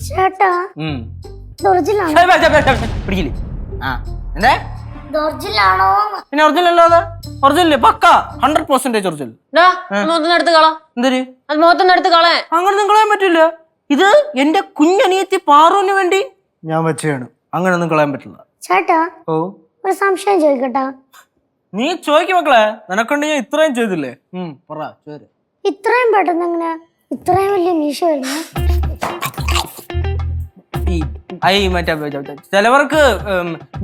ചേട്ടാ പിടിക്കില്ലേ എന്തേ ഒറിജിനലാണോ? പിന്നെ ഒറിജിനൽ അല്ലാതെ ഒറിജിനല്ലേ പക്ക 100% ഒറിജിനൽ. അങ്ങനെ ഒന്നും കളയാൻ പറ്റില്ല. ഇത് എന്റെ കുഞ്ഞനിയത്തി പാറുവിന് വേണ്ടി ഞാൻ വെച്ചാണ്. അങ്ങനെ ഒന്നും കളയാൻ പറ്റില്ല. ചേട്ടാ ഓ ഒരു സംശയം ചോദിക്കട്ടാ? നീ ചോദിക്കും മക്കളെ, നിനക്കൊണ്ട് ഞാൻ ഇത്രയും ചെയ്തില്ലേ. പറ ചോര്. ഇത്രയും പെട്ടെന്ന് എങ്ങനെ ഇത്രയും വലിയ മീശ വരുന്നു? ചിലവർക്ക്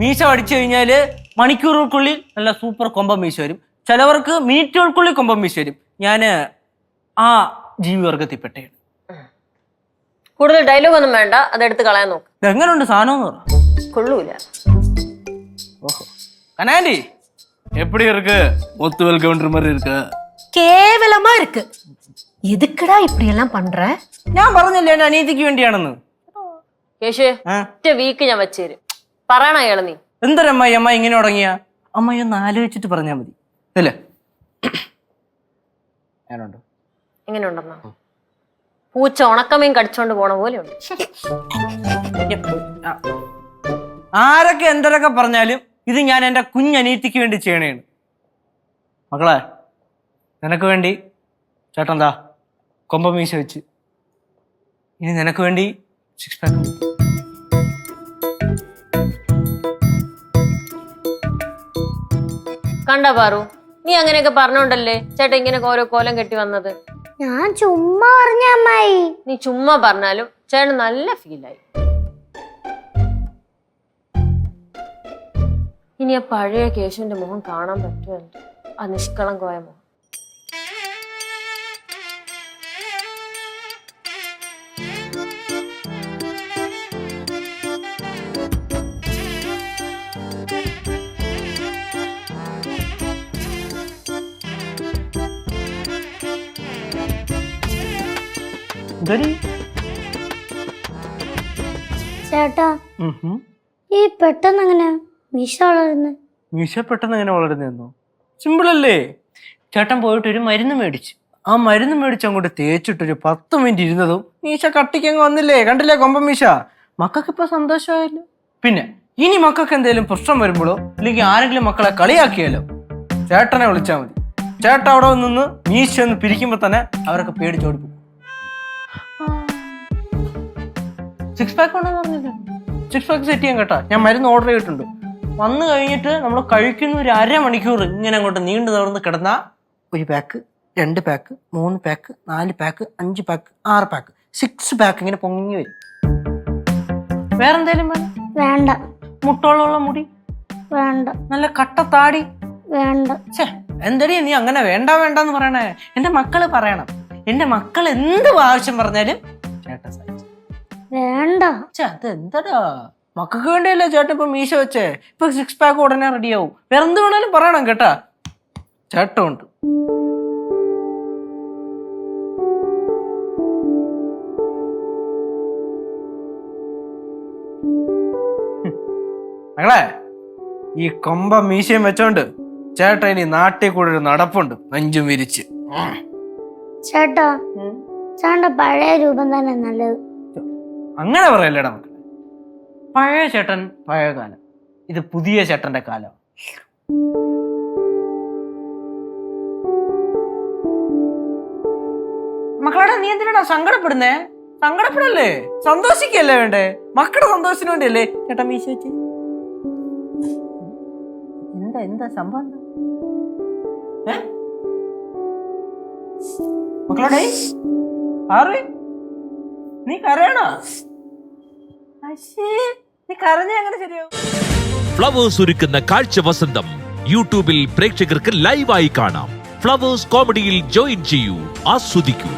മീശ അടിച്ചു കഴിഞ്ഞാല് മണിക്കൂറുകൾക്കുള്ളിൽ നല്ല സൂപ്പർ കൊമ്പം മീശ വരും. ചിലവർക്ക് മിനിറ്റുകൾക്കുള്ളിൽ കൊമ്പം മീശ വരും. ഞാന് ആ ജീവിവർഗത്തിൽപ്പെട്ടയാണ്. കൂടുതൽ ഡയലോഗ് ഒന്നും വേണ്ട, അതെടുത്ത് കളയാൻ നോക്ക്. എങ്ങനെയുണ്ട് സാധനം എന്ന് പറ. കൊള്ളൂല. ഓഹോ കനാൻഡി எப்படி இருக்கு? முத்துவல் கவுண்டர் மாதிரி இருக்கு. கேவலமா இருக்கு. எதுக்குடா இப்படி எல்லாம் பண்ற? ഞാൻ പറഞ്ഞില്ലേ എന്റെ അനിയത്തിക്ക് വേണ്ടിയാണെന്ന്. കേശു ഒറ്റ വീക്ക് ഞാൻ വെച്ചേരും. പറയണ അയാള് നീ എന്തരമ്മായി അമ്മ ഇങ്ങനെ തുടങ്ങിയ? അമ്മ ഒന്ന് ആലോചിച്ചിട്ട് പറഞ്ഞാ മതി അല്ലേ? ഞാനുണ്ടോ എങ്ങനെ ഉണ്ടെന്നാ? പൂച്ച ഉണക്കമീൻ കടിച്ചോണ്ട് പോണ പോലെ ഉണ്ട്. ആരൊക്കെ എന്തരൊക്കെ പറഞ്ഞാലും ഇത് ഞാൻ എന്റെ കുഞ്ഞനീത്തിക്ക് വേണ്ടി ചെയ്യണേണ്. മക്കളെ നിനക്ക് വേണ്ടി ചേട്ടൻ എന്താ കൊമ്പ മീശ വെച്ച്, ഇനി നിനക്ക് വേണ്ടി 6 പാക്ക്. കണ്ട പാറു, നീ അങ്ങനെയൊക്കെ പറഞ്ഞോണ്ടല്ലേ ചേട്ടൻ ഇങ്ങനെയൊക്കെ ഓരോ കോലം കെട്ടി വന്നത്. ഞാൻ ചുമ്മാ പറഞ്ഞ അമ്മായി. നീ ചുമ്മാ പറഞ്ഞാലും ചേട്ടൻ നല്ല ഫീലായി. ഇനി ആ പഴയ കേശുവിന്റെ മുഖം കാണാൻ പറ്റുമോ? ആ നിഷ്കളങ്കമായ മുഖം. ചേട്ടാ ഈ പെട്ടെന്ന് എങ്ങനെ മീശ വളരുന്നു? മീശ പെട്ടെന്ന് എങ്ങനെ വളരുന്നോ? സിമ്പിൾ അല്ലേ. ചേട്ടൻ പോയിട്ട് ഒരു മരുന്ന് മേടിച്ചു. ആ മരുന്ന് മേടിച്ച് അങ്ങോട്ട് തേച്ചിട്ടൊരു 10 മിനിറ്റ് ഇരുന്നതും മീശ കട്ടിക്കങ്ങ് വന്നില്ലേ. കണ്ടില്ലേ കൊമ്പൻ മീശ? മക്കൾക്ക് ഇപ്പൊ സന്തോഷമായല്ലോ. പിന്നെ ഇനി മക്കൾക്ക് എന്തെങ്കിലും പ്രശ്നം വരുമ്പോഴോ അല്ലെങ്കിൽ ആരെങ്കിലും മക്കളെ കളിയാക്കിയാലോ ചേട്ടനെ വിളിച്ചാൽ മതി. ചേട്ടൻ അവിടെ നിന്ന് മീശ ഒന്ന് പിരിക്കുമ്പോ തന്നെ അവരൊക്കെ പേടിച്ചോടിപ്പോ. 6 പാക്ക് ഉണ്ടെന്ന് പറഞ്ഞില്ലേ? 6 പാക്ക് സെറ്റ് ചെയ്യാൻ കേട്ടാ. ഞാൻ മരുന്ന് ഓർഡർ ചെയ്തിട്ടുണ്ട്. വന്നു കഴിഞ്ഞിട്ട് നമ്മൾ കഴിക്കുന്ന ഒരു അരമണിക്കൂർ ഇങ്ങനെ അങ്ങോട്ട് നീണ്ടു നിവർന്ന് കിടന്ന 1 pack 2 pack 3 pack 4 pack 5 pack 6 pack 6 pack ഇങ്ങനെ പൊങ്ങി വരും. വേറെന്തേലും വേണം? വേണ്ട. മുട്ടോളമുള്ള മുടി വേണ്ട. നല്ല കട്ട താടി വേണ്ട. എന്തടി നീ അങ്ങനെ വേണ്ട വേണ്ടെന്ന് പറയണേ? എന്റെ മക്കള് പറയണം. എന്റെ മക്കൾ എന്ത് ആവശ്യം പറഞ്ഞാലും ചേട്ടൻ സഹിച്ചു. വേണ്ട. അതെന്തടാ മക്കൾക്ക് വേണ്ടിയല്ലേ ചേട്ടൻ ഇപ്പൊ മീശ വെച്ചേ. ഇപ്പൊ 6 പാക്ക് ഉടനെ റെഡിയാവും. വേറെ എന്ത് വേണേലും പറയണം കേട്ടാ. ചേട്ടമുണ്ട്. മകളെ ഈ കൊമ്പ മീശയും വെച്ചോണ്ട് ചേട്ടൻ ഇനി നാട്ടിൽ കൂടെ ഒരു നടപ്പുണ്ട് നെഞ്ചും വിരിച്ച്. ചേട്ടാ ചേട്ടന്റെ പഴയ രൂപം തന്നെ നല്ലത്. അങ്ങനെ പറയല്ലേടാ മക്കളെ. പഴയ ചേട്ടൻ പഴയ കാലം, ഇത് പുതിയ ചേട്ടന്റെ കാലം. മക്കളാടാ നീ എന്തിനാടാ സങ്കടപ്പെടുന്നേ? സങ്കടപ്പെടല്ലേ, സന്തോഷിക്കല്ലേ വേണ്ടേ? മക്കളുടെ സന്തോഷത്തിന് വേണ്ടിയല്ലേ ചേട്ടൻ മീശ വെച്ച്. എന്താ എന്താ സംഭവം? മക്കളോടെ ആറ് നീ കരയണോ? നീ കരഞ്ഞ എങ്ങനെ ശരിയാവും? ഫ്ലവേഴ്സ് ഒരുക്കുന്ന കാഴ്ച വസന്തം യൂട്യൂബിൽ പ്രേക്ഷകർക്ക് ലൈവായി കാണാം. ഫ്ലവേഴ്സ് കോമഡിയിൽ ജോയിൻ ചെയ്യൂ, ആസ്വദിക്കൂ.